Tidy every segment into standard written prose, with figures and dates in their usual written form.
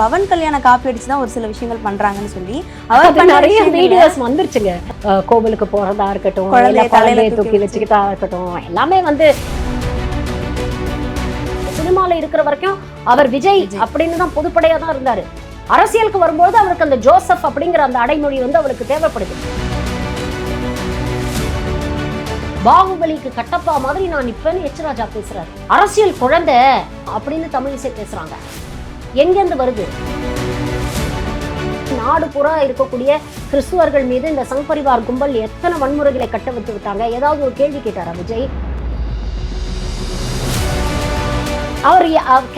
பவன் கல்யாண காப்பி அடிச்சு தான் ஒரு சில விஷயங்கள் பண்றாங்கன்னு சொல்லி நிறைய வீடியோஸ் வந்துருச்சுங்க. கோவிலுக்கு போறதா இருக்கட்டும், குழந்தைய தூக்கி வச்சுக்கிட்டா இருக்கட்டும், எல்லாமே வந்து சினிமால இருக்கிற வரைக்கும் அவர் விஜய் அப்படின்னு தான் பொதுப்படையா தான் இருந்தாரு. அரசியலுக்கு வரும்போது அவருக்கு அந்த ஜோசப் அப்படிங்கிற அந்த அடைமொழி வந்து அவருக்கு தேவைப்படுது. பாகுபலிக்கு கட்டப்பா மாதிரி நான் இப்பன்னு எச் ராஜா பேசுறாரு. அரசியல் குழந்தை அப்படின்னு தமிழிசை பேசுறாங்க. எங்கிருந்து வருது? நாடு புறா இருக்கக்கூடிய கிறிஸ்துவர்கள் மீது இந்த சங் பரிவார் கும்பல் எத்தனை வன்முறைகளை கட்ட விட்டு விட்டாங்க? ஏதாவது ஒரு கேள்வி கேட்டாரா விஜய்? அவர்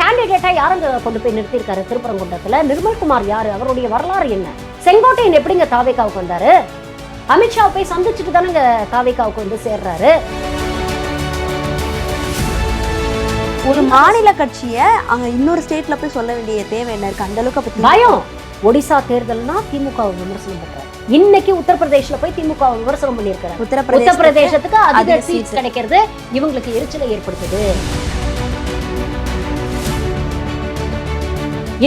கேண்டிடேட்டா யாரங்க கொண்டு போய் நிறுத்திருக்காரு திருப்பரங்குன்றத்துல? நிர்மல்குமார் யாரு? அவருடைய வரலாறு என்ன? செங்கோட்டையன் எப்படிங்க தாவேக்காவுக்கு வந்தாரு? அமித்ஷா போய் சந்திச்சுட்டு தானங்க தாவேக்காவுக்கு வந்து சேர்றாரு. ஒரு மாநில கட்சியை அங்க இன்னொரு ஸ்டேட்ல போய் சொல்ல வேண்டிய தேவை என்ன இருக்கு? அந்த அளவுக்கு பயம். ஒடிசா தேர்தல்னா திமுக விமர்சனம் பண்றாரு. இன்னைக்கு உத்தரப்பிரதேஷ்ல போய் திமுக விமர்சனம் பண்ணிருக்காரு. உத்தரப்பிரதேசத்துக்கு அதிக சீட்ஸ் கிடைக்கிறது இவங்களுக்கு எரிச்சலை ஏற்படுத்துது.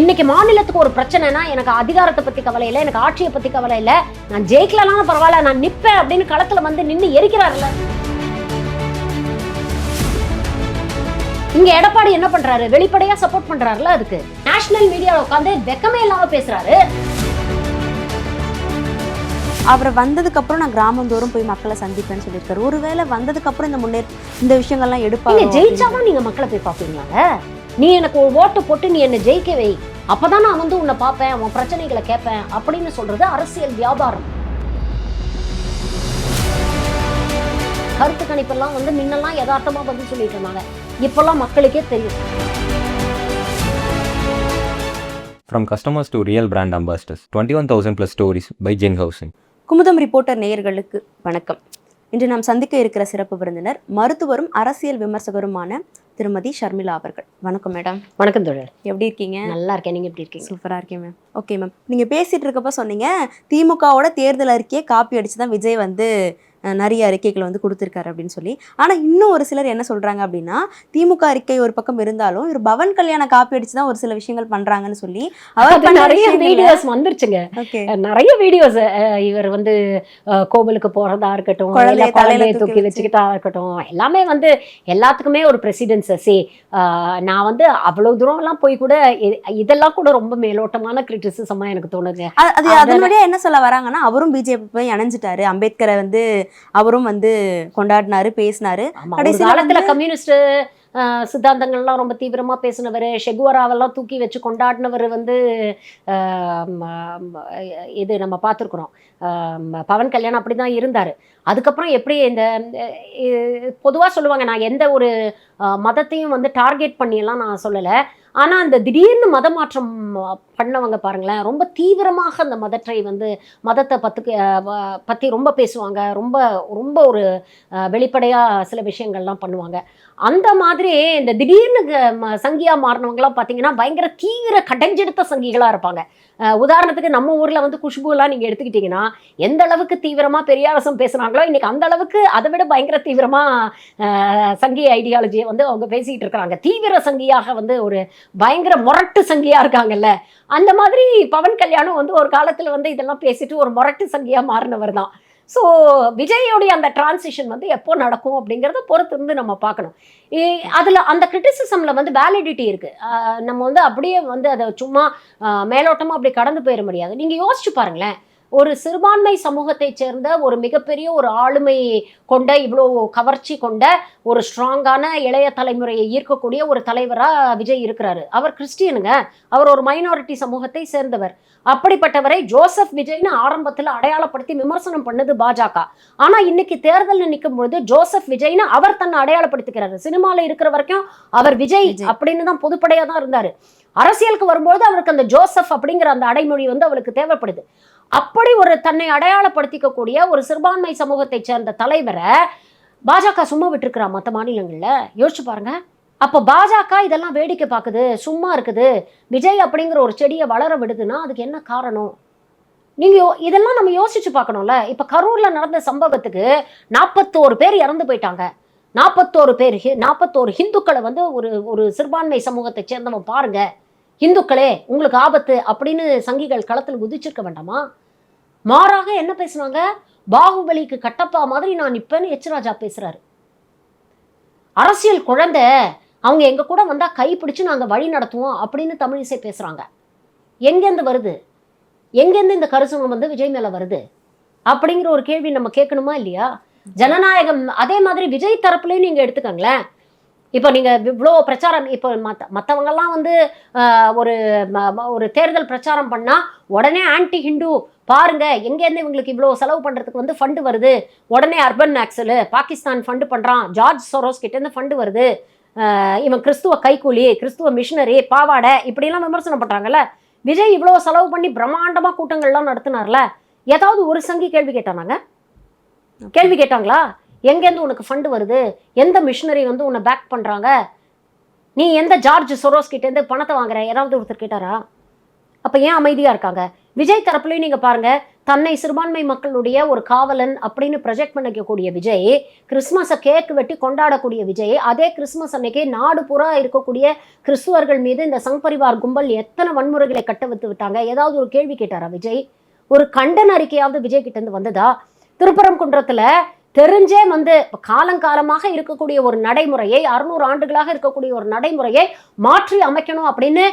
இன்னைக்கு மாநிலத்துக்கு ஒரு பிரச்சனைனா எனக்கு அதிகாரத்தை பத்தி கவலை இல்லை, எனக்கு ஆட்சியை பத்தி கவலை இல்லை, நான் ஜெயிக்கலாம் பரவாயில்ல, நான் நிப்பேன் அப்படின்னு களத்துல வந்து நின்று எரிக்கிறாருல. இங்க எடப்பாடி என்ன பண்றாரு? வெளிப்படையா சப்போர்ட் பண்றாருல. அதுக்கு நேஷனல் மீடியால உட்காந்து வெக்கமே இல்லாம பேசுறாரு. அவர் வந்ததுக்கு அப்புறம் நான் கிராமந்தோறும் போய் மக்களை சந்திப்பேன்னு சொல்லியிருக்காரு. ஒருவேளை வந்ததுக்கு அப்புறம் இந்த விஷயங்கள்லாம் எடுப்பாங்க. ஜெயிச்சாதான் நீங்க மக்களை போய் பாப்பீங்களாங்க? நீ எனக்கு ஒரு ஓட்டு போட்டு நீ என்ன ஜெயிக்க வை, அப்பதான் நான் வந்து உன்னை பார்ப்பேன், உன் பிரச்சனைகளை கேட்பேன் அப்படின்னு சொல்றது அரசியல் வியாபாரம். கருத்து கணிப்பெல்லாம் வந்து முன்னெல்லாம் யதார்த்தமா பதில் சொல்லிட்டு இருந்தாங்க. இப்பெல்லாம் மக்களுக்கே தெரியும். From customers to real brand ambassadors, 21,000 plus stories by Gen Housing. Kumudam reporter நேயர்களுக்கு வணக்கம். இன்று நாம் சந்திக்க இருக்கிற சிறப்பு விருந்தினர் மருத்துவரும் அரசியல் விமர்சகருமான திருமதி ஷர்மிளா அவர்கள். வணக்கம் மேடம். வணக்கம் தோழர். எப்படி இருக்கீங்க? நல்லா இருக்கேன். நீங்க எப்படி இருக்கீங்க? சூப்பரா இருக்கேன் மேம். ஓகே மேம், நீங்க பேசிட்டு இருக்கப்ப சொன்னீங்க திமுகவோட தேர்தல் அறிக்கையை காப்பி அடிச்சுதான் விஜய் வந்து நிறைய அறிக்கைகளை வந்து கொடுத்துருக்காரு அப்படின்னு சொல்லி. ஆனால் இன்னும் ஒரு சிலர் என்ன சொல்கிறாங்க அப்படின்னா, திமுக அறிக்கை ஒரு பக்கம் இருந்தாலும் இவர் பவன் கல்யாண காப்பி அடிச்சு தான் ஒரு சில விஷயங்கள் பண்ணுறாங்கன்னு சொல்லி நிறைய வீடியோஸ் வந்துருச்சுங்க. நிறைய வீடியோஸ் இவர் வந்து கோவிலுக்கு போகிறதா இருக்கட்டும், குழந்தைய தூக்கி வச்சுக்கிட்டா இருக்கட்டும், எல்லாமே வந்து எல்லாத்துக்குமே ஒரு பிரசிடென்சி. நான் வந்து அவ்வளவு தூரம்லாம் போய் கூட இதெல்லாம் கூட ரொம்ப மேலோட்டமான கிரிட்டிசிசமாக எனக்கு தோணுது. அது அதனுடைய என்ன சொல்ல வராங்கன்னா, அவரும் பிஜேபி போய் இணைஞ்சிட்டாரு, அம்பேத்கரை வந்து அவரும் வந்து கொண்டாடினாரு, பேசினாரு. காலத்துல கம்யூனிஸ்ட் சித்தாந்தங்கள்லாம் ரொம்ப தீவிரமா பேசினவர், ஷெகுவராவெல்லாம் தூக்கி வச்சு கொண்டாடினவர் வந்து இது நம்ம பார்த்துருக்குறோம். பவன் கல்யாணம் அப்படிதான் இருந்தாரு. அதுக்கப்புறம் எப்படி இந்த பொதுவாக சொல்லுவாங்க, நான் எந்த ஒரு மதத்தையும் வந்து டார்கெட் பண்ணியெல்லாம் நான் சொல்லலை. ஆனால் அந்த திடீர்னு மத மாற்றம் பண்ணவங்க பாருங்களேன், ரொம்ப தீவிரமாக அந்த மதத்தை பற்றி ரொம்ப பேசுவாங்க, ரொம்ப ரொம்ப ஒரு வெளிப்படையாக சில விஷயங்கள்லாம் பண்ணுவாங்க. அந்த மாதிரி இந்த திடீர்னு சங்கியாக மாறினவங்களாம் பார்த்தீங்கன்னா பயங்கர தீவிர கடைஞ்செடுத்த சங்கிகளாக இருப்பாங்க. உதாரணத்துக்கு நம்ம ஊரில் வந்து குஷ்புலாம் நீங்கள் எடுத்துக்கிட்டிங்கன்னா எந்த அளவுக்கு தீவிரமாக பெரியாரசம் பேசுகிறாங்களோ இன்றைக்கி அந்த அளவுக்கு அதை விட பயங்கர தீவிரமாக சங்கி ஐடியாலஜியை வந்து அவங்க பேசிக்கிட்டு இருக்கிறாங்க. தீவிர சங்கியாக வந்து ஒரு பயங்கர முரட்டு சங்கியாக இருக்காங்கல்ல, அந்த மாதிரி பவன் கல்யாணம் வந்து ஒரு காலத்தில் வந்து இதெல்லாம் பேசிட்டு ஒரு முரட்டு சங்கியாக மாறினவர் தான். ஸோ விஜயோடைய அந்த டிரான்சிஷன் வந்து எப்போ நடக்கும் அப்படிங்கிறத பொறுத்து இருந்து நம்ம பார்க்கணும். அதில் அந்த கிரிட்டிசிசமில் வந்து வேலிடிட்டி இருக்குது. நம்ம வந்து அப்படியே வந்து அதை சும்மா மேலோட்டமாக அப்படி கடந்து போயிட முடியாது. நீங்கள் யோசிச்சு பாருங்களேன், ஒரு சிறுபான்மை சமூகத்தை சேர்ந்த ஒரு மிகப்பெரிய ஒரு ஆளுமை கொண்ட, இவ்வளோ கவர்ச்சி கொண்ட ஒரு ஸ்ட்ராங்கான இளைய தலைமுறையை ஈர்க்கக்கூடிய ஒரு தலைவராக விஜய் இருக்கிறாரு. அவர் கிறிஸ்டியனுங்க, அவர் ஒரு மைனாரிட்டி சமூகத்தை சேர்ந்தவர். அப்படிப்பட்டவரை ஜோசப் விஜய்னு ஆரம்பத்தில் அடையாளப்படுத்தி விமர்சனம் பண்ணது பாஜக. ஆனால் இன்னைக்கு தேர்தலில் நிற்கும் பொழுது ஜோசப் விஜய்னு அவர் தன்னை அடையாளப்படுத்திக்கிறாரு. சினிமாவில் இருக்கிற வரைக்கும் அவர் விஜய் அப்படின்னு தான் பொதுப்படையாக தான் இருந்தார். அரசியலுக்கு வரும்போது அவருக்கு அந்த ஜோசப் அப்படிங்கிற அந்த அடைமொழி வந்து அவருக்கு தேவைப்படுது. அப்படி ஒரு தன்னை அடையாளப்படுத்திக்கக்கூடிய ஒரு சிறுபான்மை சமூகத்தை சேர்ந்த தலைவரை பாஜக சும்மா விட்டுருக்கிறா மற்ற மாநிலங்கள்ல? யோசிச்சு பாருங்க. அப்போ பாஜக இதெல்லாம் வேடிக்கை பார்க்குது, சும்மா இருக்குது. விஜய் அப்படிங்கிற ஒரு செடியை வளர விடுதுன்னா அதுக்கு என்ன காரணம்? இதெல்லாம் நம்ம யோசிச்சு பார்க்கணும்ல. இப்போ கரூர்ல நடந்த சம்பவத்துக்கு 41 பேர் இறந்து போயிட்டாங்க. 41 ஹிந்துக்களை வந்து ஒரு சிறுபான்மை சமூகத்தை சேர்ந்தவன் பாருங்க. இந்துக்களே உங்களுக்கு ஆபத்து அப்படின்னு சங்கிகள் களத்தில் குதிச்சிருக்க வேண்டாமா? மாறாக என்ன பேசுனாங்க? பாகுபலிக்கு கட்டப்பா மாதிரி நான் நிப்பேன்னு எச் ராஜா பேசுறாரு. அரசியல் குழந்தை, அவங்க எங்க கூட வந்தா கை பிடிச்சு நாங்க வழி நடத்துவோம் அப்படின்னு தமிழிசை பேசுறாங்க. எங்கேருந்து வருது? எங்கேருந்து இந்த கருசுணம் வந்து விஜய் மேல வருது அப்படிங்கிற ஒரு கேள்வி நம்ம கேட்கணுமா இல்லையா? ஜனநாயகம். அதே மாதிரி விஜய் தரப்புலையும் நீங்க எடுத்துக்கங்களேன். இப்போ நீங்க இவ்வளோ பிரச்சாரம், இப்போ மற்றவங்கெல்லாம் வந்து ஒரு தேர்தல் பிரச்சாரம் பண்ணா உடனே ஆன்டி ஹிந்து பாருங்க, எங்கேருந்து இவங்களுக்கு இவ்வளோ செலவு பண்றதுக்கு வந்து ஃபண்டு வருது, உடனே அர்பன் ஆக்சல் பாகிஸ்தான் ஃபண்டு பண்றான், ஜார்ஜ் சோரோஸ் கிட்டேருந்து ஃபண்டு வருது, இவன் கிறிஸ்துவ கைக்கூலி, கிறிஸ்துவ மிஷினரி, பாவாடை, இப்படிலாம் விமர்சனம் பண்றாங்கல்ல. விஜய் இவ்வளோ செலவு பண்ணி பிரம்மாண்டமா கூட்டங்கள்லாம் நடத்தினார்ல, ஏதாவது ஒரு சங்கி கேள்வி கேட்டானாங்க? கேள்வி கேட்டாங்களா? எங்கேருந்து உனக்கு ஃபண்டு வருது, எந்த மிஷினரி வந்து உன்னை பேக் பண்ணுறாங்க, நீ எந்த ஜார்ஜ் சொரோஸ் கிட்டேருந்து பணத்தை வாங்குற, ஏதாவது ஒருத்தர் கேட்டாரா? அப்போ ஏன் அமைதியாக இருக்காங்க? விஜய் தரப்புலையும் நீங்கள் பாருங்கள், தன்னை சிறுபான்மை மக்களுடைய ஒரு காவலன் அப்படின்னு ப்ரொஜெக்ட் பண்ணிக்கக்கூடிய விஜய், கிறிஸ்மஸை கேக் வெட்டி கொண்டாடக்கூடிய விஜய், அதே கிறிஸ்மஸ் அன்னைக்கு நாடு பூரா இருக்கக்கூடிய கிறிஸ்துவர்கள் மீது இந்த சங் பரிவார் கும்பல் எத்தனை வன்முறைகளை கட்டவித்து விட்டாங்க, ஏதாவது ஒரு கேள்வி கேட்டாரா விஜய்? ஒரு கண்டன அறிக்கையாவது விஜய் கிட்டேருந்து வந்ததா? திருப்பரங்குன்றத்தில் தெரிஞ்சே வந்து காலங்காலமாக இருக்கக்கூடிய ஒரு நடைமுறையை, 600 ஆண்டுகளாக இருக்கக்கூடிய ஒரு நடைமுறையை மாற்றி அமைக்கணும் அப்படின்னு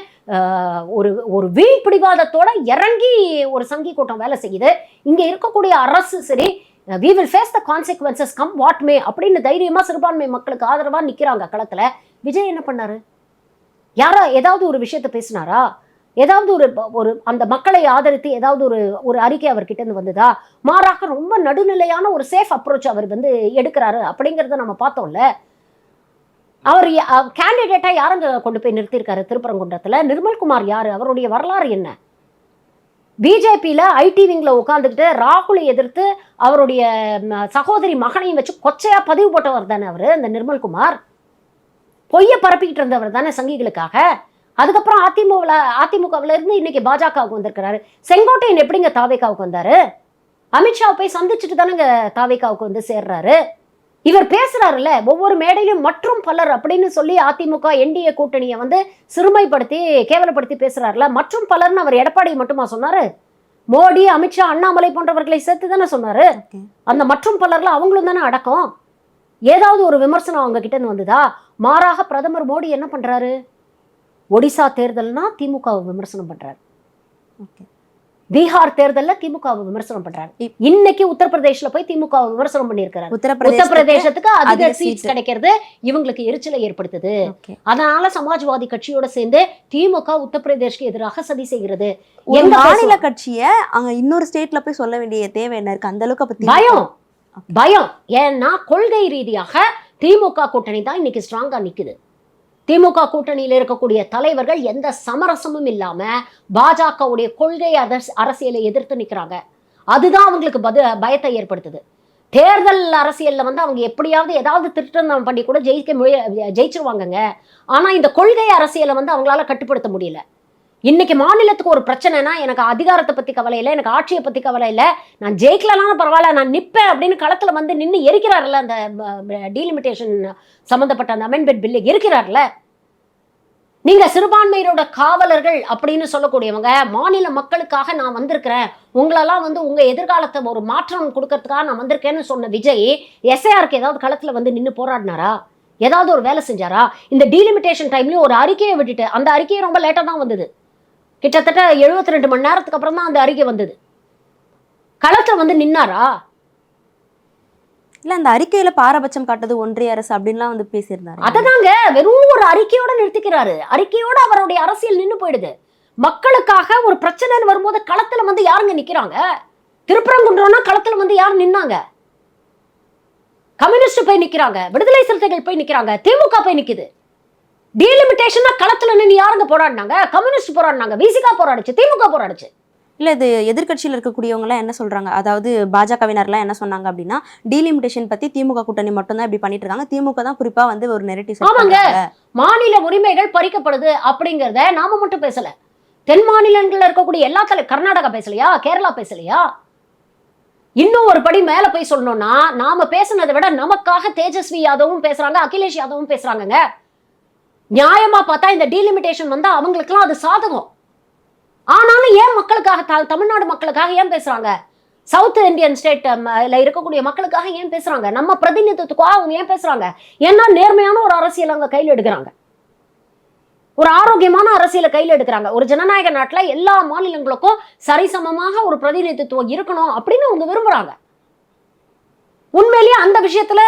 ஒரு வீண் பிடிவாதத்தோட இறங்கி ஒரு சங்கி கூட்டம் வேலை செய்யுது. இங்கே இருக்கக்கூடிய அரசு சரி, we will face the consequences come what may அப்படின்னு தைரியமா சிறுபான்மை மக்களுக்கு ஆதரவா நிக்கிறாங்க களத்துல. விஜய் என்ன பண்ணாரு? யாரா ஏதாவது ஒரு விஷயத்த பேசினாரா? ஏதாவது ஒரு அந்த மக்களை ஆதரித்து ஏதாவது ஒரு அறிக்கை அவர்கிட்ட இருந்து வந்ததா? மாறாக ரொம்ப நடுநிலையான ஒரு சேஃப் அப்ரோச் அவர் வந்து எடுக்கிறாரு அப்படிங்கிறத நம்ம பார்த்தோம்ல. அவர் கேண்டிடேட்டா யாரங்க கொண்டு போய் நிறுத்தியிருக்காரு திருப்பரங்குன்றத்துல? நிர்மல்குமார் யாரு? அவருடைய வரலாறு என்ன? பிஜேபியில ஐடி விங்ல உட்காந்துக்கிட்டு ராகுலை எதிர்த்து அவருடைய சகோதரி மகனையும் வச்சு கொச்சையா பதிவு போட்டவர் தானே அவரு, அந்த நிர்மல்குமார். பொய்ய பரப்பிக்கிட்டு இருந்தவர் தானே சங்கிகளுக்காக. அதுக்கப்புறம் அதிமுகவில் இருந்து இன்னைக்கு பாஜகவுக்கு வந்திருக்கிறாரு. செங்கோட்டையன் எப்படிங்க தாவேகாவுக்கு வந்தாரு? அமித்ஷாவை போய் சந்திச்சுட்டு தானேங்க தாவேகாவுக்கு வந்து சேர்றாரு. இவர் பேசுறாருல்ல ஒவ்வொரு மேடையிலும் மற்றும் பலர் அப்படின்னு சொல்லி அதிமுக என்டிஏ கூட்டணியை வந்து சிறுமைப்படுத்தி கேவலப்படுத்தி பேசுறாருல. மற்றும் பலர்னு அவர் எடப்பாடி மட்டுமா சொன்னாரு? மோடி, அமித்ஷா, அண்ணாமலை போன்றவர்களை சேர்த்து தானே சொன்னாரு. அந்த மற்றும் பலர்ல அவங்களும் தானே அடக்கம். ஏதாவது ஒரு விமர்சனம் அவங்க கிட்ட இருந்து வந்ததா? மாறாக பிரதமர் மோடி என்ன பண்றாரு? ஒடிசா தேர்தல்னா திமுகவை விமர்சனம் பண்றாரு, பீகார் தேர்தல்ல திமுகவை விமர்சனம் பண்றாரு, இன்னைக்கு உத்தரப்பிரதேஷ்ல போய் திமுகவை விமர்சனம் பண்ணியிருக்கிறாரு. உத்தரப்பிரதேசத்துக்கு அதிக சீட்ஸ் கிடைக்கிறது இவங்களுக்கு எரிச்சலை ஏற்படுத்துது. அதனால சமாஜ்வாதி கட்சியோட சேர்ந்து திமுக உத்தரப்பிரதேஷ்க்கு எதிராக சதி செய்கிறது. எங்க மாநில கட்சியை அங்க இன்னொரு ஸ்டேட்ல போய் சொல்ல வேண்டிய தேவை என்ன இருக்கு? அந்த அளவுக்கு பயம். ஏன்னா கொள்கை ரீதியாக திமுக கூட்டணி தான் இன்னைக்கு ஸ்ட்ராங்கா நிக்குது. திமுக கூட்டணியில் இருக்கக்கூடிய தலைவர்கள் எந்த சமரசமும் இல்லாம பாஜகவுடைய கொள்கை அரசியலை எதிர்த்து நிற்கிறாங்க. அதுதான் அவங்களுக்கு பயத்தை ஏற்படுத்துது. தேர்தல் அரசியல்ல வந்து அவங்க எப்படியாவது ஏதாவது திருத்தம் பண்ணி கூட ஜெயிச்சிருவாங்கங்க. ஆனா இந்த கொள்கை அரசியலை வந்து அவங்களால கட்டுப்படுத்த முடியல. இன்னைக்கு மாநிலத்துக்கு ஒரு பிரச்சனைனா எனக்கு அதிகாரத்தை பத்தி கவலை இல்லை, எனக்கு ஆட்சியை பத்தி கவலை இல்லை, நான் ஜெயிக்கலனாலும் பரவாயில்ல நான் நிப்பேன் அப்படின்னு களத்துல வந்து நின்று எரிக்கிறாருல்ல. அந்த டீலிமிட்டேஷன் சம்பந்தப்பட்ட அந்த அமெண்ட்மெண்ட் பில்லை எரிக்கிறார்ல. நீங்க சிறுபான்மையினோட காவலர்கள் அப்படின்னு சொல்லக்கூடியவங்க, மாநில மக்களுக்காக நான் வந்திருக்கிறேன், உங்களெல்லாம் வந்து உங்க எதிர்காலத்தை ஒரு மாற்றம் கொடுக்கறதுக்காக நான் வந்திருக்கேன்னு சொன்ன விஜய் எஸ்ஐஆருக்கு ஏதாவது களத்துல வந்து நின்று போராடினாரா? ஏதாவது ஒரு வேலை செஞ்சாரா? இந்த டீலிமிட்டேஷன் டைம்லயும் ஒரு அறிக்கையை விட்டுட்டு, அந்த அறிக்கையை ரொம்ப லேட்டா தான் வந்தது, கிட்டத்தட்ட 72 மணி நேரத்துக்கு அப்புறம் தான் அந்த அறிக்கை வந்தது. களத்துல வந்து நின்னாரா? இல்ல அந்த அறிக்கையில பாரபட்சம் காட்டுது ஒன்றிய அரசு அப்படின்லாம் வந்து பேசியிருந்தாரு. அததாங்க வெறும் ஒரு அறிக்கையோட நிறுத்திக்கிறாரு. அறிக்கையோட அவருடைய அரசியல் நின்று போயிடுது. மக்களுக்காக ஒரு பிரச்சனைன்னு வரும்போது களத்துல வந்து யாருங்க நிக்கிறாங்க? திருப்பரங்குன்றம்னா களத்துல வந்து யார் நின்னாங்க? கம்யூனிஸ்ட் போய் நிக்கிறாங்க, விடுதலை சிறுத்தைகள் போய் நிக்கிறாங்க, திமுக போய் நிக்குது. டீலிமிட்டேஷன் களத்துல நின்று யாருங்க போராடினாங்க? கம்யூனிஸ்ட் போராடினாங்க, விசிகா போராடிச்சு, திமுக போராடிச்சு. இல்லை இது எதிர்கட்சியில் இருக்கக்கூடியவங்களாம் என்ன சொல்கிறாங்க, அதாவது பாஜகவினர்லாம் என்ன சொன்னாங்க அப்படின்னா, டீலிமிட்டேஷன் பற்றி திமுக கூட்டணி மட்டும்தான் இப்படி பண்ணிட்டு இருக்காங்க, திமுக தான் குறிப்பாக வந்து ஒரு நெரேட்டிவ். ஆமாங்க, மாநில உரிமைகள் பறிக்கப்படுது அப்படிங்கிறத நாம மட்டும் பேசல, தென் மாநிலங்கள்ல இருக்கக்கூடிய எல்லா கர்நாடகா பேசலையா, கேரளா பேசலையா? இன்னும் ஒரு படி மேல போய் சொல்லணும்னா, நாம பேசுனதை விட நமக்காக தேஜஸ்வி யாதவும் பேசுறாங்க, அகிலேஷ் யாதவும் பேசுறாங்க. நியாயமா பார்த்தா இந்த டீலிமிட்டேஷன் வந்து அவங்களுக்குலாம் அது சாதகம். ஆனாலும் ஏன் மக்களுக்காக, தமிழ்நாடு மக்களுக்காக ஏன் பேசுறாங்க? சவுத் இந்தியன் ஸ்டேட்ல இருக்கக்கூடிய மக்களுக்காக ஏன் பேசுறாங்க? நம்ம பிரதிநிதித்துவத்துக்காக அவங்க ஏன் பேசுறாங்க? ஏன்னா நேர்மையான ஒரு அரசியல் அவங்க கையில் எடுக்கிறாங்க, ஒரு ஆரோக்கியமான அரசியலை கையில் எடுக்கிறாங்க. ஒரு ஜனநாயக நாட்டில் எல்லா மாநிலங்களுக்கும் சரிசமமாக ஒரு பிரதிநிதித்துவம் இருக்கணும் அப்படின்னு அவங்க விரும்புறாங்க. உண்மையிலேயே அந்த விஷயத்துல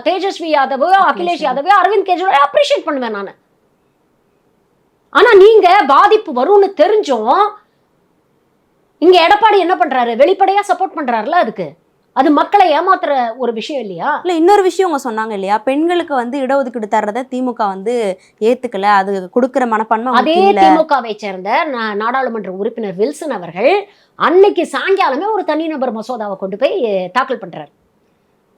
தேஜஸ்வி யாதவோ, அகிலேஷ் யாதவோ, அரவிந்த் கெஜ்ரிவால் அப்ரிஷியேட் பண்ணுவேன் நான். ஆனா நீங்க பாதிப்பு வரும்னு தெரிஞ்சும் இங்க எடப்பாடி என்ன பண்றாரு? வெளிப்படையா சப்போர்ட் பண்றாருல. அதுக்கு அது மக்களை ஏமாத்துற ஒரு விஷயம் இல்லையா? இல்ல, இன்னொரு விஷயம் அவங்க சொன்னாங்க இல்லையா, பெண்களுக்கு வந்து இடஒதுக்கீடு தர்றத திமுக வந்து ஏத்துக்கல, அது கொடுக்கிற மனப்பான்மை அதே திமுகவை சேர்ந்த நாடாளுமன்ற உறுப்பினர் வில்சன் அவர்கள் அன்னைக்கு சாயங்காலமே ஒரு தனிநபர் மசோதாவை கொண்டு போய் தாக்கல் பண்றாரு.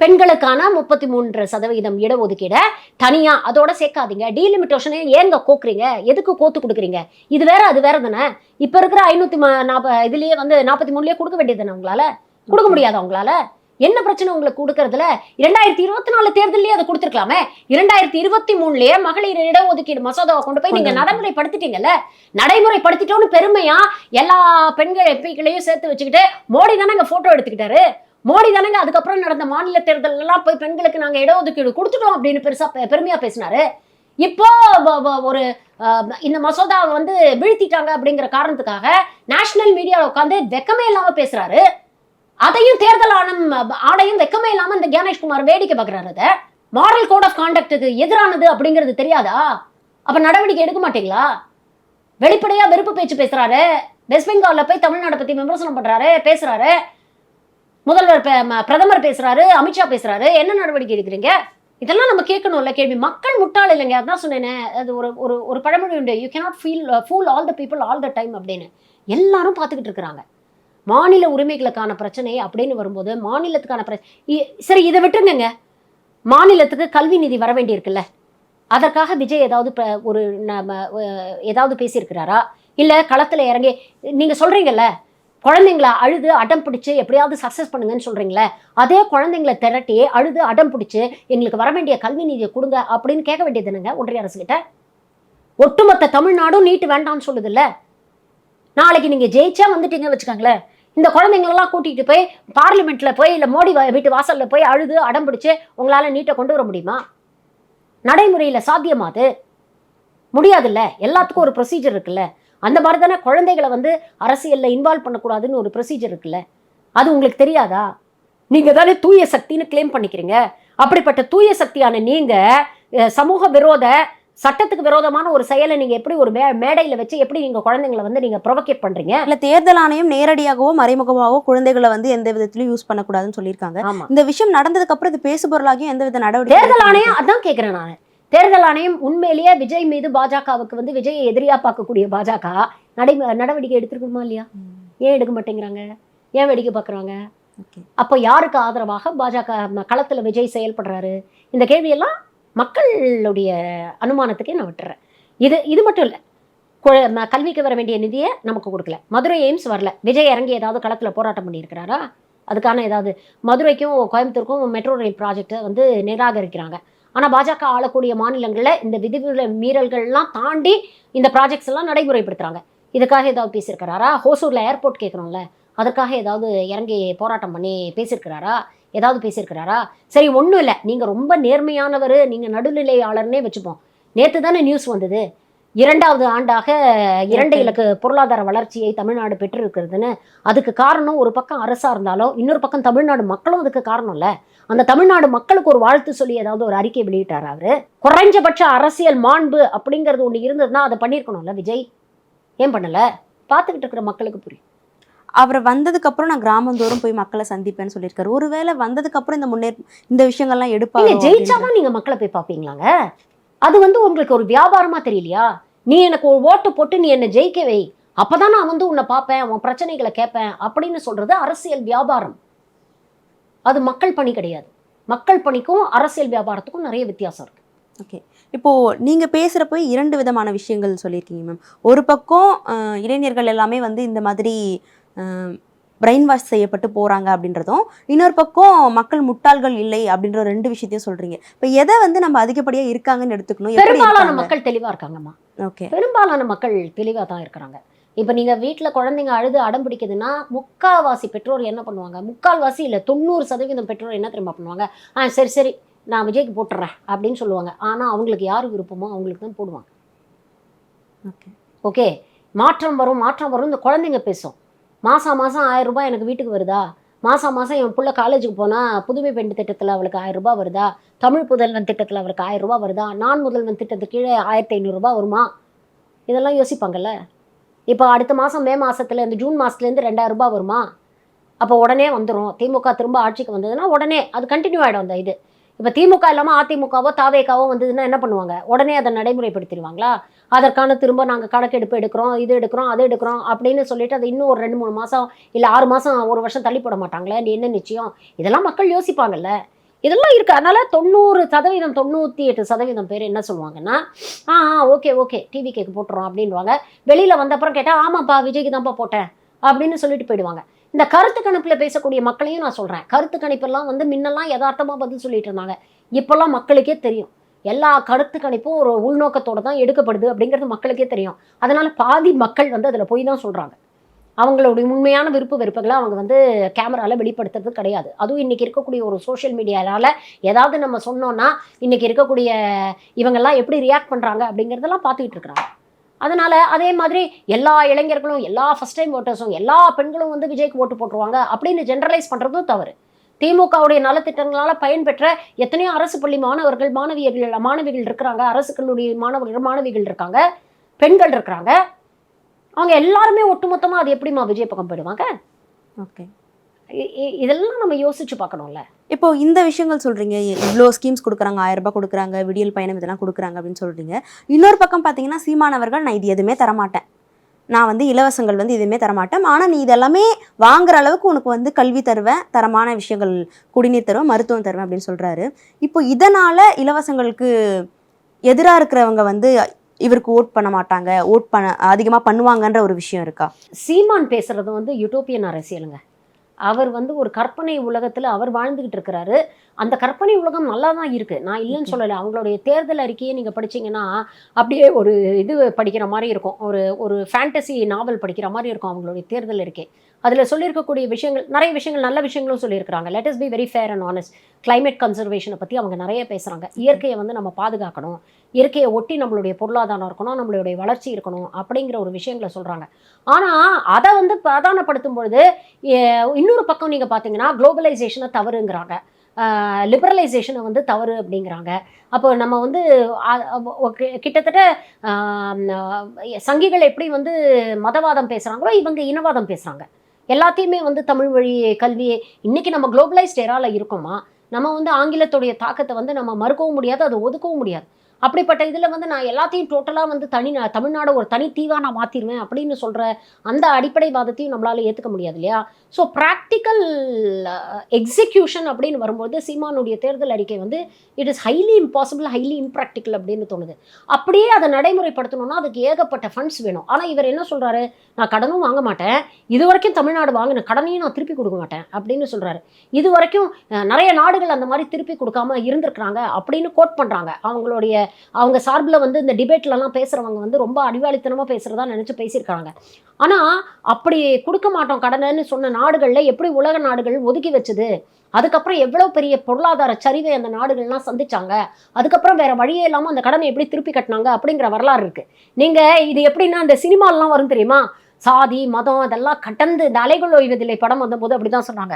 பெண்களுக்கான 33% இடஒதுக்கீட தனியா அதோட சேர்க்காதீங்க, டீலிமிட்டேஷனே ஏங்க கோக்குறீங்க, எதுக்கு கோத்து கொடுக்குறீங்க? இது வேற அது வேற தானே. இப்ப இருக்கிற 540 இதுலயே வந்து 43லயே கொடுக்க வேண்டியது தானே. உங்களால கொடுக்க முடியாதா? உங்களால என்ன பிரச்சனை உங்களுக்கு கொடுக்கறதுல? 2024 தேர்தலையே அதை கொடுத்துருக்கலாமே. 2023லயே மகளிர் இடஒதுக்கீடு மசோதாவை கொண்டு போய் நீங்க நடைமுறைப்படுத்திட்டீங்கல்ல. நடைமுறைப்படுத்திட்டோன்னு பெருமையா எல்லா பெண்கள் எம்பிக்களையும் சேர்த்து வச்சுக்கிட்டு மோடி தானே இங்க போட்டோ எடுத்துக்கிட்டாரு. மோடி தானங்க அதுக்கப்புறம் நடந்த மாநில தேர்தல் எல்லாம் போய் பெண்களுக்கு நாங்க இடஒதுக்கீடு கொடுத்துட்டோம் அப்படின்னு பெருமையா பேசினாரு. இப்போ ஒரு இந்த மசோதாவை வந்து வீழ்த்திட்டாங்க அப்படிங்கிற காரணத்துக்காக நேஷனல் மீடியாவில் உட்காந்து வெக்கமே இல்லாம பேசுறாரு. அதையும் தேர்தல் ஆணையம் வெக்கமே இல்லாம இந்த ஞானேஷ்குமார் வேடிக்கை பார்க்கிறாரு. அதை மாரல் கோட் ஆஃப் கான்டக்டுக்கு எதிரானது அப்படிங்கிறது தெரியாதா? அப்ப நடவடிக்கை எடுக்க மாட்டீங்களா? வெளிப்படையா வெறுப்பு பேச்சு பேசுறாரு. வெஸ்ட் பெங்கால்ல போய் தமிழ்நாட்டை பத்தி விமர்சனம் பண்றாரு, பேசுறாரு. முதல்வர் பிரதமர் பேசுறாரு, அமித்ஷா பேசுறாரு. என்ன நடவடிக்கை எடுக்கிறீங்க? இதெல்லாம் நம்ம கேட்கணும்ல கேள்வி. மக்கள் முட்டாள் இல்லைங்க. அதான் சொன்னேனே, அது ஒரு பழமொழி உண்டு, you cannot fool all the people all the time அப்படின்னு. எல்லாரும் பார்த்துக்கிட்டு இருக்கிறாங்க. மாநில உரிமைகளுக்கான பிரச்சனை அப்படின்னு வரும்போது மாநிலத்துக்கான சரி, இதை விட்டுருங்க. மாநிலத்துக்கு கல்வி நிதி வர வேண்டி இருக்குல்ல, அதற்காக விஜய் ஏதாவது பேசியிருக்கிறாரா? இல்ல களத்துல இறங்கி நீங்க சொல்றீங்கல்ல, குழந்தைங்களை அழுது அடம் பிடிச்சு எப்படியாவது சக்சஸ் பண்ணுங்கன்னு சொல்றீங்களே, அதே குழந்தைங்களை திரட்டி அழுது அடம் பிடிச்சு எங்களுக்கு வர வேண்டிய கல்வி நிதியை கொடுங்க அப்படின்னு கேட்க வேண்டியது என்னங்க ஒன்றிய அரசு கிட்ட? ஒட்டுமொத்த தமிழ்நாடும் நீட்டு வேண்டாம்னு சொல்லுது இல்ல. நாளைக்கு நீங்க ஜெயிச்சா வந்துட்டீங்க வச்சுக்காங்களேன், இந்த குழந்தைங்களெல்லாம் கூட்டிட்டு போய் பார்லிமெண்ட்ல போய் இல்ல மோடி வீட்டு வாசல்ல போய் அழுது அடம் பிடிச்சு உங்களால நீட்டை கொண்டு வர முடியுமா? நடைமுறையில சாத்தியமாது முடியாதுல்ல. எல்லாத்துக்கும் ஒரு ப்ரொசீஜர் இருக்குல்ல. அந்த மாதிரி தானே குழந்தைகளை வந்து அரசியல்ல இன்வால்வ் பண்ணக்கூடாதுன்னு ஒரு ப்ரொசீஜர் இருக்குல்ல. அது உங்களுக்கு தெரியாதா? நீங்க தானே தூய சக்தின்னு கிளைம் பண்ணிக்கிறீங்க. அப்படிப்பட்ட தூய சக்தியான நீங்க சமூக விரோத சட்டத்துக்கு விரோதமான ஒரு செயலை நீங்க எப்படி ஒரு மேடையில வச்சு எப்படி நீங்க குழந்தைங்களை வந்து நீங்க ப்ரொவோகேட் பண்றீங்க? இல்ல, தேர்தல் ஆணையம் நேரடியாகவோ மறைமுகமாகவோ குழந்தைகளை வந்து எந்த விதத்திலயும் யூஸ் பண்ணக்கூடாதுன்னு சொல்லியிருக்காங்க. இந்த விஷயம் நடந்ததுக்கு அப்புறம் இது பேசுபொருளாகியும் எந்த வித நடவடிக்கை? தேர்தல் ஆணையம் அதான் கேட்கிறேன் நான். தேர்தல் ஆணையம் உண்மையிலேயே விஜய் மீது பாஜகவுக்கு வந்து விஜயை எதிரியா பார்க்கக்கூடிய பாஜக நடவடிக்கை எடுத்துருக்குமா இல்லையா? ஏன் எடுக்க மாட்டேங்கிறாங்க? ஏன் வேடிக்கை பார்க்குறாங்க? அப்போ யாருக்கு ஆதரவாக பாஜக களத்துல விஜய் செயல்படுறாரு? இந்த கேள்வியெல்லாம் மக்களுடைய அனுமானத்துக்கே நான் விட்டுறேன். இது மட்டும் இல்லை, கல்விக்கு வர வேண்டிய நிதியை நமக்கு கொடுக்கல, மதுரை எய்ம்ஸ் வரல, விஜய் இறங்கி ஏதாவது களத்துல போராட்டம் பண்ணியிருக்கிறாரா? அதுக்கான ஏதாவது மதுரைக்கும் கோயம்புத்தூருக்கும் மெட்ரோ ரயில் ப்ராஜெக்டை வந்து நிராகரிக்கிறாங்க. ஆனால் பாஜக ஆளக்கூடிய மாநிலங்களில் இந்த விதிவில மீறல்கள்லாம் தாண்டி இந்த ப்ராஜெக்ட்ஸ் எல்லாம் நடைமுறைப்படுத்துறாங்க. இதுக்காக ஏதாவது பேசியிருக்கிறாரா? ஹோசூரில் ஏர்போர்ட் கேட்குறோம்ல, அதற்காக ஏதாவது இறங்கி போராட்டம் பண்ணி பேசியிருக்கிறாரா? ஏதாவது பேசியிருக்கிறாரா? சரி, ஒன்றும் இல்லை, நீங்கள் ரொம்ப நேர்மையானவர், நீங்கள் நடுநிலையாளர்னே வச்சுப்போம். நேற்று தானே நியூஸ் வந்தது, 2வது ஆண்டாக 2 இலக்கு பொருளாதார வளர்ச்சியை தமிழ்நாடு பெற்றிருக்கிறதுன்னு. அதுக்கு காரணம் ஒரு பக்கம் அரசா இருந்தாலும் இன்னொரு பக்கம் தமிழ்நாடு மக்களும் அதுக்கு காரணம் இல்லை. அந்த தமிழ்நாடு மக்களுக்கு ஒரு வாழ்த்து சொல்லி ஏதாவது ஒரு அறிக்கை வெளியிட்டார் அவரு. குறைஞ்சபட்ச அரசியல் மாண்பு அப்படிங்கிறது ஒன்று இருந்ததுன்னா அதை பண்ணியிருக்கணும்ல விஜய். ஏன் பண்ணல? பார்த்துக்கிட்டு இருக்கிற மக்களுக்கு புரியும். அவர் வந்ததுக்கு அப்புறம் நான் கிராமந்தோறும் போய் மக்களை சந்திப்பேன்னு சொல்லியிருக்காரு. ஒருவேளை வந்ததுக்கு அப்புறம் இந்த விஷயங்கள்லாம் எடுப்பாங்க. ஜெயிச்சாதான் நீங்க மக்களை போய் பார்ப்பீங்களாங்க? அது வந்து உங்களுக்கு ஒரு வியாபாரமா தெரியலையா? நீ எனக்கு ஒரு ஓட்டு போட்டு நீ என்னை ஜெயிக்க வை, அப்பதான் நான் வந்து உன்னை பார்ப்பேன், உன் பிரச்சனைகளை கேட்பேன் அப்படின்னு சொல்றது அரசியல் வியாபாரம். அது மக்கள் பணி கிடையாது. மக்கள் பணிக்கும் அரசியல் வியாபாரத்துக்கும் நிறைய வித்தியாசம் இருக்கு. ஓகே, இப்போ நீங்க பேசுறப்போ 2 விதமான விஷயங்கள் சொல்லியிருக்கீங்க மேம். ஒரு பக்கம் இளைஞர்கள் எல்லாமே வந்து இந்த மாதிரி பிரெயின் வாஷ் செய்யப்பட்டு போகிறாங்க அப்படின்றதும், இன்னொரு பக்கம் மக்கள் முட்டாள்கள் இல்லை அப்படின்ற 2 விஷயத்தையும் சொல்கிறீங்க. இப்போ எதை வந்து நம்ம அதிகப்படியாக இருக்காங்கன்னு எடுத்துக்கணும்? எப்படி பெரும்பாலான இருக்காங்க? மக்கள் தெளிவாக இருக்காங்கம்மா. ஓகே. பெரும்பாலான மக்கள் தெளிவாக தான் இருக்கிறாங்க. இப்போ நீங்கள் வீட்டில் குழந்தைங்க அழுது அடம் பிடிக்குதுன்னா முக்கால்வாசி பெற்றோர் என்ன பண்ணுவாங்க? முக்கால்வாசி இல்லை 90% பெற்றோர் என்ன தெரியுமா பண்ணுவாங்க? சரி சரி நான் விஜய்க்கு போட்டுறேன் அப்படின்னு சொல்லுவாங்க. ஆனால் அவங்களுக்கு யார் விருப்பமோ அவங்களுக்கு தான் போடுவாங்க. ஓகே. ஓகே, மாற்றம் வரும் மாற்றம் வரும் இந்த குழந்தைங்க பேசும். மாதம் 1000 ரூபாய் எனக்கு வீட்டுக்கு வருதா? மாதம் என் பிள்ளை காலேஜுக்கு போனால் புதுமை பெண் திட்டத்தில் அவளுக்கு 1000 ரூபாய் வருதா? தமிழ் புதல்வன் திட்டத்தில் அவளுக்கு 1000 ரூபாய் வருதா? நான் முதல்வன் திட்டத்துக்கு கீழே 1500 ரூபாய் வருமா? இதெல்லாம் யோசிப்பாங்கல்ல. இப்போ அடுத்த மாதம் மே மாதத்துல இந்த ஜூன் மாதத்துலேருந்து 2000 ரூபாய் வருமா? அப்போ உடனே வந்துடும். திமுக திரும்ப ஆட்சிக்கு வந்ததுன்னா உடனே அது கண்டினியூ ஆகிடும். அந்த இது இப்போ திமுக இல்லாமல் அதிமுகவோ தாவேகாவோ வந்ததுன்னா என்ன பண்ணுவாங்க? உடனே அதை நடைமுறைப்படுத்திடுவாங்களா? அதற்கான திரும்ப நாங்கள் கணக்கெடுப்பு எடுக்கிறோம், இது எடுக்கிறோம், அது எடுக்கிறோம் அப்படின்னு சொல்லிட்டு அதை இன்னும் ஒரு 2-3 மாதம் இல்லை 6 மாதம் 1 வருஷம் தள்ளி போட மாட்டாங்களே? என்ன நிச்சயம்? இதெல்லாம் மக்கள் யோசிப்பாங்கல்ல. இதெல்லாம் இருக்குது. அதனால் 90% 98% பேர் என்ன சொல்லுவாங்கன்னா, ஓகே ஓகே டிவி கேக்கு போட்டுறோம் அப்படின்வாங்க. வெளியில் வந்த அப்புறம் கேட்டால் ஆமாப்பா விஜய்க்கு தான்ப்பா போட்டேன் அப்படின்னு சொல்லிட்டு போயிடுவாங்க. இந்த கருத்து கணிப்பில் பேசக்கூடிய மக்களையும் நான் சொல்கிறேன். கருத்து கணிப்பெல்லாம் வந்து முன்னெல்லாம் யதார்த்தமாக பதில் சொல்லிட்டு இருந்தாங்க. இப்போல்லாம் மக்களுக்கே தெரியும். எல்லா கருத்து கணிப்பும் ஒரு உள்நோக்கத்தோடு தான் எடுக்கப்படுது அப்படிங்கிறது மக்களுக்கே தெரியும். அதனால் பாதி மக்கள் வந்து அதில் போய் தான் சொல்கிறாங்க. அவங்களுடைய உண்மையான விருப்ப வெறுப்புகளை அவங்க வந்து கேமராவில் வெளிப்படுத்துறது கிடையாது. அதுவும் இன்றைக்கி இருக்கக்கூடிய ஒரு சோஷியல் மீடியாவில் ஏதாவது நம்ம சொன்னோன்னா இன்றைக்கி இருக்கக்கூடிய இவங்கெல்லாம் எப்படி ரியாக்ட் பண்ணுறாங்க அப்படிங்கிறதெல்லாம் பார்த்துக்கிட்டு இருக்கிறாங்க. அதனால் அதே மாதிரி எல்லா இளைஞர்களும் எல்லா ஃபஸ்ட் டைம் ஓட்டர்ஸும் எல்லா பெண்களும் வந்து விஜய்க்கு ஓட்டு போட்டுருவாங்க அப்படின்னு ஜென்ரலைஸ் பண்ணுறதும் தவறு. திமுகவுடைய நலத்திட்டங்களால் பயன்பெற்ற எத்தனையோ அரசு பள்ளி மாணவிகள் இருக்கிறாங்க, அரசு கல்லூரி மாணவிகள் இருக்காங்க, பெண்கள் இருக்கிறாங்க. அவங்க எல்லாருமே ஒட்டுமொத்தமாக அது எப்படிமா விஜய் பக்கம் போயிடுவாங்க? ஓகே, இதெல்லாம் நம்ம யோசிச்சு பார்க்கணும்ல. இப்போ இந்த விஷயங்கள் சொல்கிறீங்க, இவ்வளோ ஸ்கீம்ஸ் கொடுக்குறாங்க, 1000 ரூபாய் கொடுக்குறாங்க, விடியல் பயணம் இதெல்லாம் கொடுக்குறாங்க அப்படின்னு சொல்கிறீங்க. இன்னொரு பக்கம் பார்த்தீங்கன்னா சீமானவர்கள் நான் இது எதுவுமே தரமாட்டேன், நான் வந்து இலவசங்கள் வந்து எதுவுமே தரமாட்டேன், ஆனால் நீ இதெல்லாமே வாங்குற அளவுக்கு உனக்கு வந்து கல்வி தருவேன், தரமான விஷயங்கள் குடிநீர் தருவேன், மருத்துவம் தருவேன் அப்படின்னு சொல்கிறாரு. இப்போ இதனால் இலவசங்களுக்கு எதிராக இருக்கிறவங்க வந்து இவருக்கு ஓட் பண்ண மாட்டாங்க, அதிகமாக பண்ணுவாங்கன்ற ஒரு விஷயம் இருக்கா? சீமான் பேசுறது வந்து யூட்டோப்பியன் அரசியலுங்க. அவர் வந்து ஒரு கற்பனை உலகத்தில் அவர் வாழ்ந்துக்கிட்டு இருக்கிறாரு. அந்த கற்பனை உலகம் நல்லா தான் இருக்குது, நான் இல்லைன்னு சொல்லலை. அவங்களுடைய தேர்தல் அறிக்கையை நீங்கள் படிச்சிங்கன்னா அப்படியே ஒரு இது படிக்கிற மாதிரி இருக்கும், ஒரு ஃபேண்டசி நாவல் படிக்கிற மாதிரி இருக்கும் அவங்களுடைய தேர்தல் அறிக்கை. அதில் சொல்லியிருக்கக்கூடிய விஷயங்கள் நிறைய விஷயங்கள் நல்ல விஷயங்களும் சொல்லியிருக்கிறாங்க. Let us be very fair and honest. Climate கன்சர்வேஷனை பற்றி அவங்க நிறைய பேசுகிறாங்க. இயற்கையை வந்து நம்ம பாதுகாக்கணும், இயற்கையை ஒட்டி நம்மளுடைய பொருளாதாரம் இருக்கணும், நம்மளுடைய வளர்ச்சி இருக்கணும் அப்படிங்கிற ஒரு விஷயங்களை சொல்கிறாங்க. ஆனால் அதை வந்து பிரதானப்படுத்தும் பொழுது இன்னொரு பக்கம் நீங்கள் பார்த்தீங்கன்னா குளோபலைசேஷனை தவறுங்கிறாங்க, லிபரலைசேஷனை வந்து தவறு அப்படிங்கிறாங்க. அப்போ நம்ம வந்து கிட்டத்தட்ட சங்கிகள் எப்படி வந்து மதவாதம் பேசுகிறாங்களோ இவங்க இனவாதம் பேசுகிறாங்க. எல்லாத்தையுமே வந்து தமிழ் வழி கல்வி இன்றைக்கி நம்ம குளோபலைஸ்ட் எராவில் இருக்கோமா? நம்ம வந்து ஆங்கிலத்துடைய தாக்கத்தை வந்து நம்ம மறுக்கவும் முடியாது, அதை ஒதுக்கவும் முடியாது. அப்படிப்பட்ட இதில் வந்து நான் எல்லாத்தையும் டோட்டலாக வந்து தமிழ்நாடு ஒரு தனி தீவாக நான் மாற்றிடுவேன் அப்படின்னு சொல்கிற அந்த அடிப்படைவாதத்தையும் நம்மளால் ஏற்றுக்க முடியாது இல்லையா? ஸோ ப்ராக்டிக்கல் எக்ஸிக்யூஷன் அப்படின்னு வரும்போது சீமானுடைய தேர்தல் அறிக்கை வந்து it is highly impossible, highly impractical அப்படின்னு தோணுது. அப்படியே அதை நடைமுறைப்படுத்தணும்னா அதுக்கு ஏகப்பட்ட ஃபண்ட்ஸ் வேணும். ஆனால் இவர் என்ன சொல்கிறாரு, நான் கடனும் வாங்க மாட்டேன், இது வரைக்கும் தமிழ்நாடு வாங்கின கடனையும் நான் திருப்பி கொடுக்க மாட்டேன் அப்படின்னு சொல்கிறாரு. இது வரைக்கும் நிறைய நாடுகள் அந்த மாதிரி திருப்பி கொடுக்காம இருந்திருக்கிறாங்க அப்படின்னு கோட் பண்ணுறாங்க. அவங்க சார்பில் வந்து இந்த டிபேட்லலாம் பேசுகிறவங்க வந்து ரொம்ப அடிவாளித்தனமாக பேசுகிறதா நினச்சி பேசியிருக்காங்க. ஆனால் அப்படி கொடுக்க மாட்டோம் கடனைன்னு சொன்ன நாடுகளில் எப்படி உலக நாடுகள் ஒதுக்கி வச்சுது, அதுக்கப்புறம் எவ்வளோ பெரிய பொருளாதார சரிவை அந்த நாடுகள்லாம் சந்திச்சாங்க, அதுக்கப்புறம் வேறு வழியே இல்லாமல் அந்த கடனை எப்படி திருப்பி கட்டினாங்க அப்படிங்கிற வரலாறு இருக்குது. நீங்கள் இது எப்படின்னா இந்த சினிமாலெலாம் வரும் தெரியுமா, சாதி மதம் இதெல்லாம் கடந்து இந்த அலைகள் ஓய்வதில்லை படம் வந்தபோது அப்படி தான் சொன்னாங்க.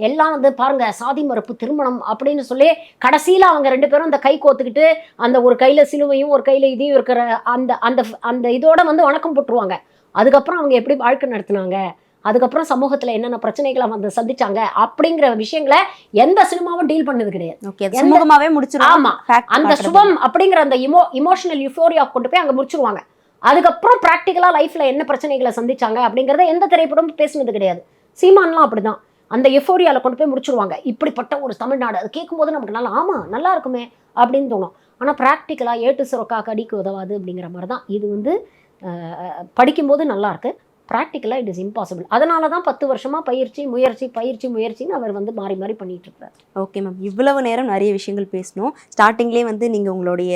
எல்லாம் வந்து பாருங்கள் சாதி மறுப்பு திருமணம் அப்படின்னு சொல்லி கடைசியில் அவங்க 2 பேரும் அந்த கை கோத்துக்கிட்டு அந்த ஒரு கையில் சிலுவையும் ஒரு கையில் இதையும் இருக்கிற அந்த அந்த அந்த இதோட வந்து வணக்கம் போட்டுருவாங்க. அதுக்கப்புறம் அவங்க எப்படி வாழ்க்கை நடத்தினாங்க, அதுக்கப்புறம் சமூகத்தில் என்னென்ன பிரச்சனைகளை வந்து சந்திச்சாங்க அப்படிங்கிற விஷயங்களை எந்த சினிமாவும் டீல் பண்ணது கிடையாது. ஆமா, அந்த சுபம் அப்படிங்கிற அந்த இமோஷனல் யூஃபோரியா கொண்டு போய் அங்கே முடிச்சிருவாங்க. அதுக்கப்புறம் ப்ராக்டிக்கலாக லைஃப்பில் என்ன பிரச்சனைகளை சந்திச்சாங்க அப்படிங்கிறத எந்த திரைப்படமும் பேசுனது கிடையாது. சீமான்லாம் அப்படி தான் அந்த எஃபோரியாவில் கொண்டு போய் முடிச்சிருவாங்க. இப்படிப்பட்ட ஒரு தமிழ்நாடு அது கேட்கும்போது நமக்கு நல்லா இருக்குமே அப்படின்னு தோணும். ஆனால் ப்ராக்டிக்கலாக ஏட்டு சுரக்கா கடிக்கு உதவாது அப்படிங்கிற மாதிரி தான் இது வந்து படிக்கும்போது நல்லாயிருக்கு, ப்ராக்டிக்கலாக இட் இஸ் இம்பாசிபிள். அதனால தான் 10 வருஷமாக முயற்சின்னு அவர் வந்து மாறி மாறி பண்ணிட்டு இருக்காரு. ஓகே மேம், இவ்வளவு நேரம் நிறைய விஷயங்கள் பேசணும். ஸ்டார்டிங்லேயே வந்து நீங்கள் உங்களுடைய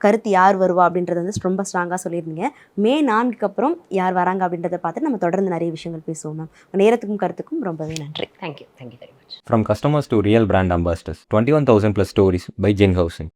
கருத்து யார் வருவா அப்படின்றத வந்து ரொம்ப ஸ்ட்ராங்காக சொல்லியிருந்தீங்க. மே 4க்கு அப்புறம் யார் வராங்க அப்படின்றத பார்த்து நம்ம தொடர்ந்து நிறைய விஷயங்கள் பேசுவோம் மேம். நேரத்துக்கும் கருத்துக்கும் ரொம்பவே நன்றி. Thank you very much. From customers to real brand ambassadors, 21,000 plus stories by Jen Housing.